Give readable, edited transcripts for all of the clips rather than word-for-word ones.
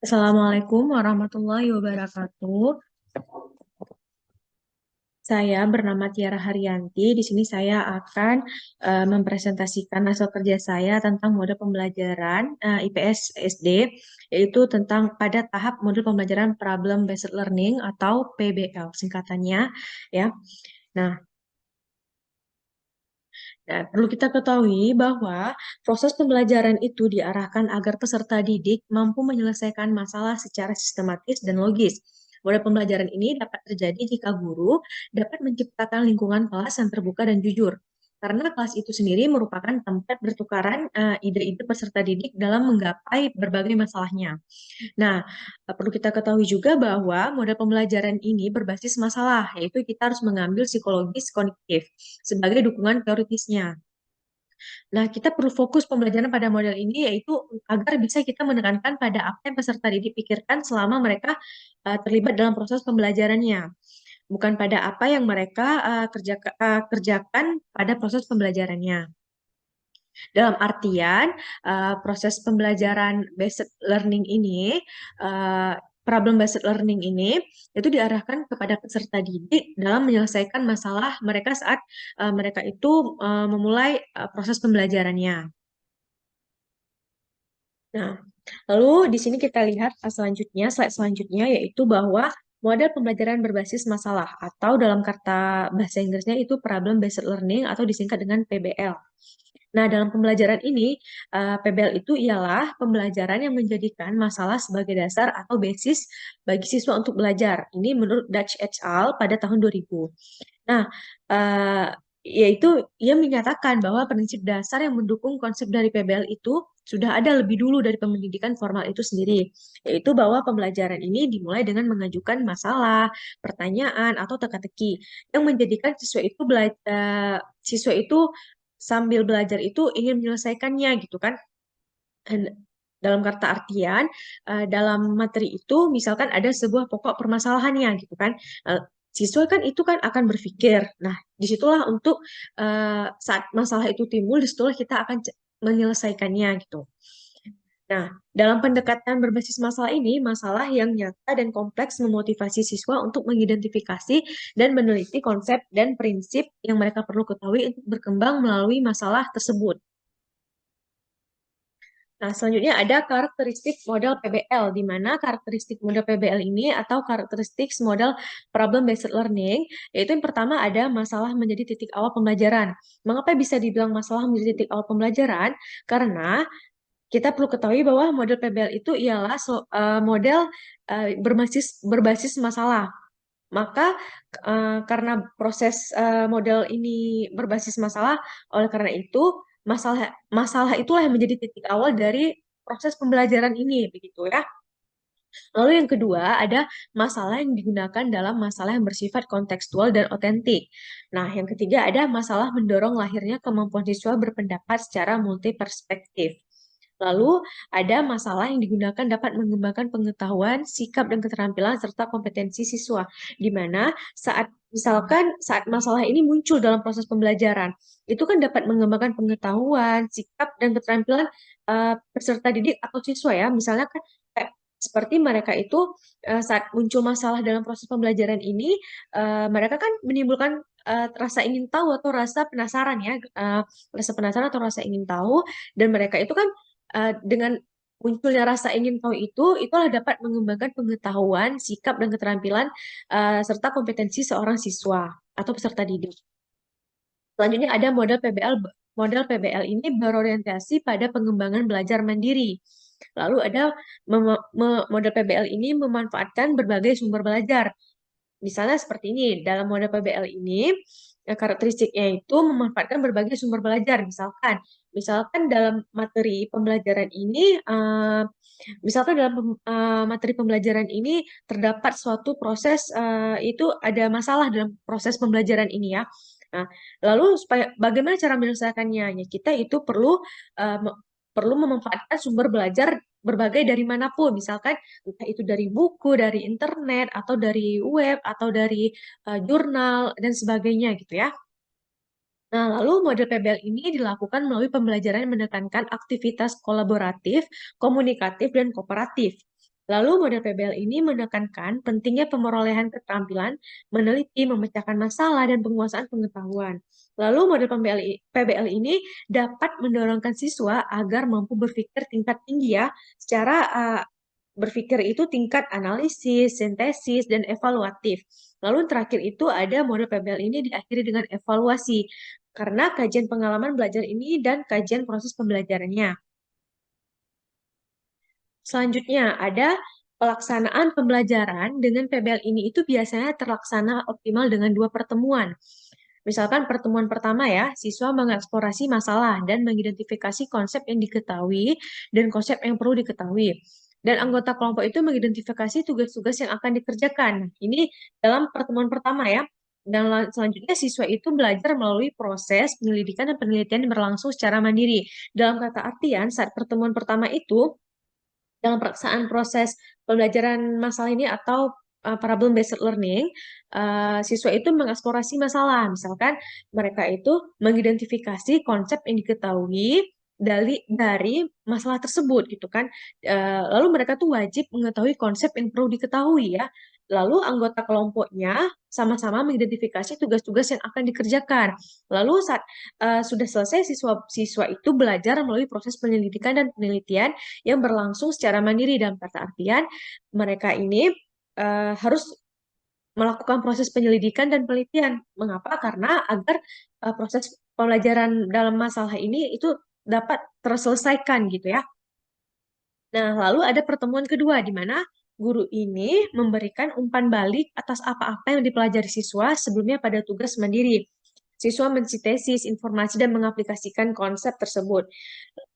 Assalamualaikum warahmatullahi wabarakatuh. Saya bernama Tiara Haryanti. Di sini saya akan mempresentasikan hasil kerja saya tentang mode pembelajaran IPS SD, yaitu tentang pada tahap mode pembelajaran Problem Based Learning atau PBL singkatannya, ya. Nah, perlu kita ketahui bahwa proses pembelajaran itu diarahkan agar peserta didik mampu menyelesaikan masalah secara sistematis dan logis. Model pembelajaran ini dapat terjadi jika guru dapat menciptakan lingkungan kelas yang terbuka dan jujur. Karena kelas itu sendiri merupakan tempat bertukaran ide-ide peserta didik dalam menggapai berbagai masalahnya. Nah, perlu kita ketahui juga bahwa model pembelajaran ini berbasis masalah, yaitu kita harus mengambil psikologis kognitif sebagai dukungan teoritisnya. Nah, kita perlu fokus pembelajaran pada model ini yaitu agar bisa kita menekankan pada apa yang peserta didik pikirkan selama mereka terlibat dalam proses pembelajarannya, bukan pada apa yang mereka kerjakan pada proses pembelajarannya. Dalam artian, proses pembelajaran based learning ini, uh, problem based learning ini, itu diarahkan kepada peserta didik dalam menyelesaikan masalah mereka saat mereka itu memulai proses pembelajarannya. Nah, lalu di sini kita lihat selanjutnya, slide selanjutnya, yaitu bahwa model pembelajaran berbasis masalah atau dalam kata bahasa Inggrisnya itu problem based learning atau disingkat dengan PBL. Nah, dalam pembelajaran ini, PBL itu ialah pembelajaran yang menjadikan masalah sebagai dasar atau basis bagi siswa untuk belajar. Ini menurut Dutch et al. Pada tahun 2000. Nah, eh, yaitu ia menyatakan bahwa prinsip dasar yang mendukung konsep dari PBL itu sudah ada lebih dulu dari pendidikan formal itu sendiri, yaitu bahwa pembelajaran ini dimulai dengan mengajukan masalah, pertanyaan, atau teka-teki yang menjadikan siswa itu sambil belajar itu ingin menyelesaikannya gitu kan. Dalam kata artian, dalam materi itu misalkan ada sebuah pokok permasalahannya gitu kan. Eh, Siswa kan itu kan akan berpikir. Nah, disitulah untuk saat masalah itu timbul, disitulah kita akan menyelesaikannya gitu. Nah, dalam pendekatan berbasis masalah ini, masalah yang nyata dan kompleks memotivasi siswa untuk mengidentifikasi dan meneliti konsep dan prinsip yang mereka perlu ketahui untuk berkembang melalui masalah tersebut. Nah, selanjutnya ada karakteristik model PBL, di mana karakteristik model PBL ini atau karakteristik model problem based learning, yaitu yang pertama ada masalah menjadi titik awal pembelajaran. Mengapa bisa dibilang masalah menjadi titik awal pembelajaran? Karena kita perlu ketahui bahwa model PBL itu ialah model berbasis masalah. Maka karena proses model ini berbasis masalah, oleh karena itu masalah masalah itulah yang menjadi titik awal dari proses pembelajaran ini, begitu ya. Lalu yang kedua ada masalah yang digunakan dalam masalah yang bersifat kontekstual dan otentik. Nah, yang ketiga ada masalah mendorong lahirnya kemampuan siswa berpendapat secara multi perspektif. Lalu ada masalah yang digunakan dapat mengembangkan pengetahuan, sikap dan keterampilan serta kompetensi siswa. Di mana saat masalah ini muncul dalam proses pembelajaran, itu kan dapat mengembangkan pengetahuan, sikap dan keterampilan peserta didik atau siswa ya. Misalnya kan kayak seperti mereka itu saat muncul masalah dalam proses pembelajaran ini, mereka kan menimbulkan rasa ingin tahu atau rasa penasaran ya, rasa penasaran atau rasa ingin tahu, dan mereka itu kan dengan munculnya rasa ingin tahu itu, itulah dapat mengembangkan pengetahuan, sikap, dan keterampilan serta kompetensi seorang siswa atau peserta didik. Selanjutnya ada model PBL. Model PBL ini berorientasi pada pengembangan belajar mandiri. Lalu ada model PBL ini memanfaatkan berbagai sumber belajar. Misalnya seperti ini, dalam model PBL ini, karakteristiknya itu memanfaatkan berbagai sumber belajar. Misalkan dalam materi pembelajaran ini, materi pembelajaran ini terdapat suatu proses, itu ada masalah dalam proses pembelajaran ini ya. Nah, lalu supaya bagaimana cara menyelesaikannya? Ya, kita itu perlu memanfaatkan sumber belajar berbagai dari manapun, misalkan entah itu dari buku, dari internet, atau dari web, atau dari jurnal, dan sebagainya gitu ya. Nah, lalu model PBL ini dilakukan melalui pembelajaran yang menekankan aktivitas kolaboratif, komunikatif, dan kooperatif. Lalu model PBL ini menekankan pentingnya pemerolehan keterampilan, meneliti, memecahkan masalah, dan penguasaan pengetahuan. Lalu model PBL ini dapat mendorongkan siswa agar mampu berpikir tingkat tinggi ya, secara berpikir itu tingkat analisis, sintesis, dan evaluatif. Lalu terakhir itu ada model PBL ini diakhiri dengan evaluasi, karena kajian pengalaman belajar ini dan kajian proses pembelajarannya. Selanjutnya, ada pelaksanaan pembelajaran dengan PBL ini itu biasanya terlaksana optimal dengan 2 pertemuan. Misalkan pertemuan pertama ya, siswa mengeksplorasi masalah dan mengidentifikasi konsep yang diketahui dan konsep yang perlu diketahui. Dan anggota kelompok itu mengidentifikasi tugas-tugas yang akan dikerjakan. Ini dalam pertemuan pertama ya. Dan selanjutnya siswa itu belajar melalui proses penyelidikan dan penelitian yang berlangsung secara mandiri. Dalam kata artian, saat pertemuan pertama itu, dalam pelaksanaan proses pembelajaran masalah ini atau problem based learning, siswa itu mengeksplorasi masalah. Misalkan mereka itu mengidentifikasi konsep yang diketahui dari masalah tersebut gitu kan. Lalu mereka tuh wajib mengetahui konsep yang perlu diketahui ya. Lalu anggota kelompoknya sama-sama mengidentifikasi tugas-tugas yang akan dikerjakan. Lalu saat sudah selesai, siswa itu belajar melalui proses penyelidikan dan penelitian yang berlangsung secara mandiri. Dalam kata artian mereka ini harus melakukan proses penyelidikan dan penelitian. Mengapa? Karena agar proses pembelajaran dalam masalah ini itu dapat terselesaikan gitu ya. Nah, lalu ada pertemuan kedua di mana guru ini memberikan umpan balik atas apa-apa yang dipelajari siswa sebelumnya pada tugas mandiri. Siswa mensintesis informasi dan mengaplikasikan konsep tersebut.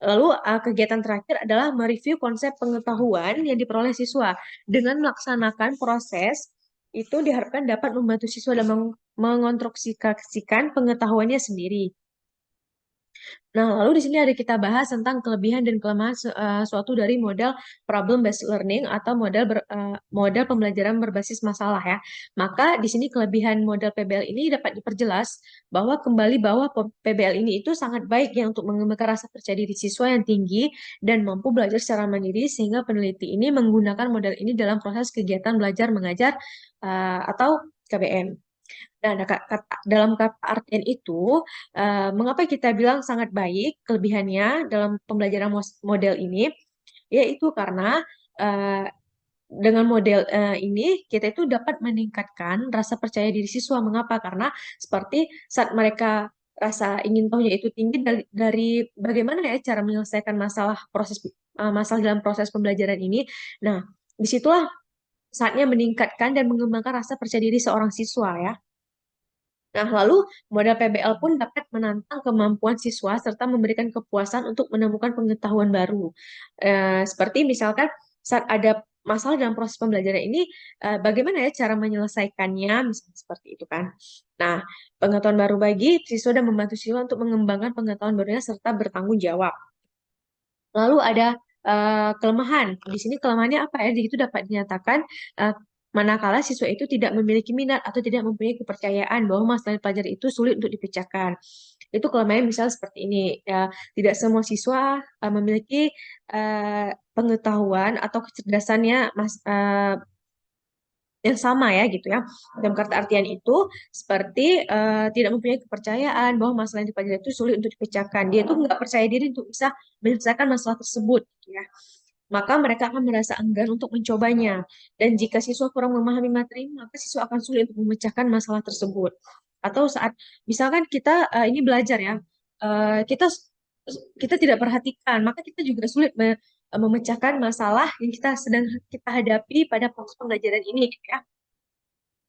Lalu kegiatan terakhir adalah mereview konsep pengetahuan yang diperoleh siswa. Dengan melaksanakan proses, itu diharapkan dapat membantu siswa dalam mengonstruksikan pengetahuannya sendiri. Nah, lalu di sini ada kita bahas tentang kelebihan dan kelemahan suatu dari model problem based learning atau model pembelajaran berbasis masalah ya. Maka di sini kelebihan model PBL ini dapat diperjelas bahwa PBL ini itu sangat baik ya untuk mengembangkan rasa percaya diri siswa yang tinggi dan mampu belajar secara mandiri sehingga peneliti ini menggunakan model ini dalam proses kegiatan belajar mengajar atau KBM. Nah, dalam kata artian itu, mengapa kita bilang sangat baik kelebihannya dalam pembelajaran model ini, yaitu karena eh, dengan model ini kita itu dapat meningkatkan rasa percaya diri siswa. Mengapa? Karena seperti saat mereka rasa ingin tahunya itu tinggi dari bagaimana ya cara menyelesaikan masalah dalam proses pembelajaran ini. Nah, disitulah saatnya meningkatkan dan mengembangkan rasa percaya diri seorang siswa ya. Nah, lalu model PBL pun dapat menantang kemampuan siswa serta memberikan kepuasan untuk menemukan pengetahuan baru. Seperti misalkan saat ada masalah dalam proses pembelajaran ini, bagaimana ya cara menyelesaikannya, misalnya seperti itu kan. Nah, pengetahuan baru bagi siswa dan membantu siswa untuk mengembangkan pengetahuan barunya serta bertanggung jawab. Lalu ada kelemahan. Di sini kelemahannya apa ya? Itu dapat dinyatakan manakala siswa itu tidak memiliki minat atau tidak mempunyai kepercayaan bahwa masalah yang dipelajari itu sulit untuk dipecahkan. Itu kelemahan misalnya seperti ini. Ya, tidak semua siswa memiliki pengetahuan atau kecerdasannya yang sama ya gitu ya. Dalam kata artian itu seperti tidak mempunyai kepercayaan bahwa masalah yang dipelajari itu sulit untuk dipecahkan. Dia tuh nggak percaya diri untuk bisa menyelesaikan masalah tersebut gitu ya. Maka mereka akan merasa enggan untuk mencobanya. Dan jika siswa kurang memahami materi, maka siswa akan sulit untuk memecahkan masalah tersebut. Atau saat misalkan kita ini belajar ya, kita kita tidak perhatikan, maka kita juga sulit memecahkan masalah yang kita hadapi pada proses pembelajaran ini gitu ya.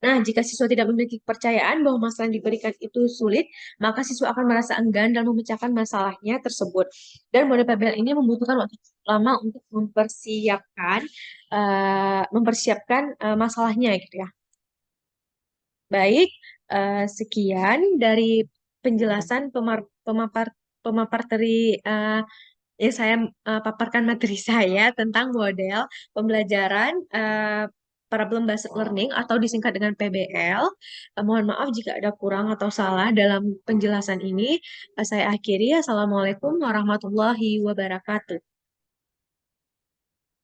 Nah, jika siswa tidak memiliki kepercayaan bahwa masalah yang diberikan itu sulit, maka siswa akan merasa enggan dalam memecahkan masalahnya tersebut. Dan model PBL ini membutuhkan waktu lama untuk mempersiapkan masalahnya gitu ya. Baik, sekian dari penjelasan pemapar dari yang saya paparkan materi saya tentang model pembelajaran problem based learning atau disingkat dengan PBL. Mohon maaf jika ada kurang atau salah dalam penjelasan ini. Saya akhiri. Assalamualaikum warahmatullahi wabarakatuh.